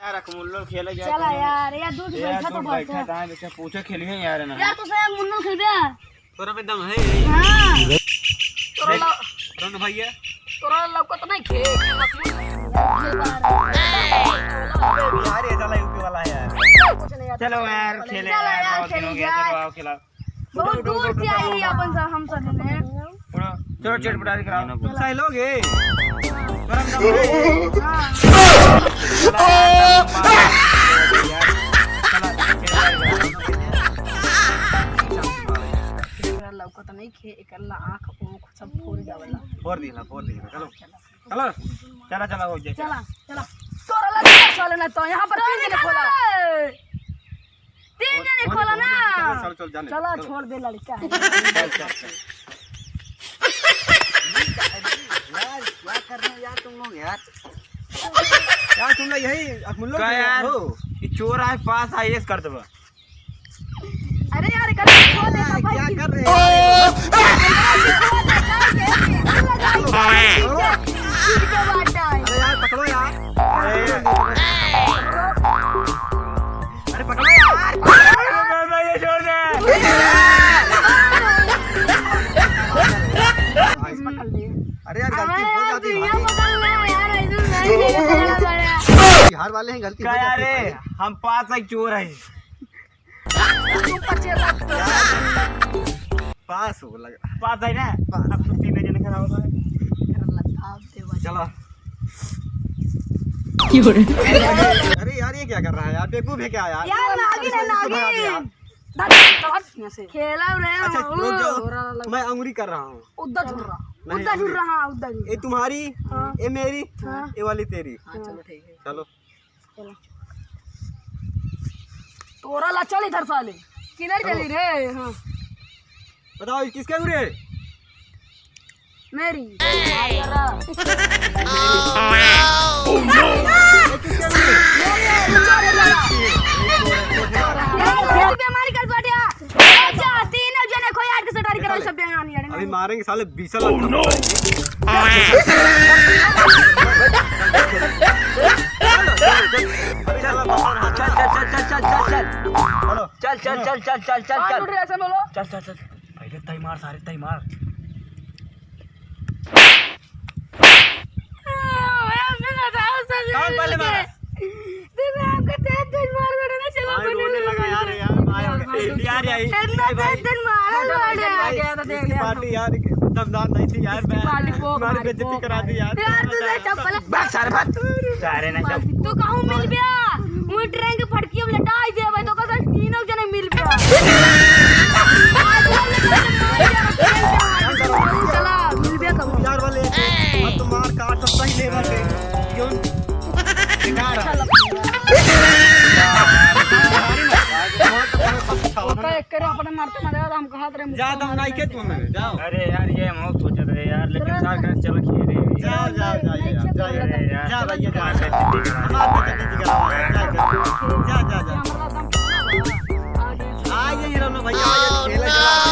यार मुल्लो खेले जाए चला यार दूध बैठा तो बैठा था बेटा पूछे खेलिए यार ना यार तो सही मुन्नो खेल बे तोरा में दम है हां तोरा रंग भैया तोरा लौका तो नहीं खेल यार ये चला यूपी वाला है यार चलो यार खेले यार बहुत दिन हो गया चलो आओ खिलाओ बहुत दूर से आई अपन सब हम सब ने चलो चटपटाई कराओ सही लोगे गरम दम लौका तो नहीं खे एकला आंख ओख सब फोड़ जावला फोड़ दिला चलो चलो चला चला हो जाए चला चला तोरा लगा चल ना तो यहां पर तीन जने खोला ना चल जाने चला छोड़ दे लड़का यार क्या कर रहे हो यार तुम लोग यार तुम लोग यही मुल्लो यार हो ये चोर आए पास आईएएस कर दबा अरे यार कर छोड़ दे भाई क्या कर रहे हो अरे यार पकड़ो यार अरे पकड़ो यार ये छोड़ दे अरे यार गलती हो जाती है बिहार वाले हैं गलती यार हम पास एक चोर है पास हो लगा पास है ना अब तो तीन जने खड़ा होता है चलो अरे यार ये क्या कर रहा है यार बेवकूफ है क्या यार खेला अच्छा रुक जाओ मैं अंगुरी कर रहा हूँ उधर झुर रहा उधर ये तुम्हारी हाँ। ये मेरी हाँ। ये वाली तेरी चलो ठीक है चलो तोरा ला चल इधर साले किधर चली रे हाँ बताओ किसके अंगुरी मेरी अभी मारेंगे साले 20 लाख चल पहले तय मार सारे तय मार पहले मार पार्टी यार दमदार नहीं थी यार तुम्हारी बेइज्जती करा दी यार सारे ना तू कहूं मिल गया मुझे ट्रेन के फटकी में लटाई दे भाई तो कसम तीनों जने मिल गया चला मिल गया कब यार वाले अब तो मार काट सकता ही लेवा से क्यों बेकार करे अपने मारते ना हम कहा रे ज्यादा नहीं के तुम जाओ अरे यार ये हम सोच रहे यार लेकिन साथ चलो खेले जाओ जा भैया जा आ गए भैया खेला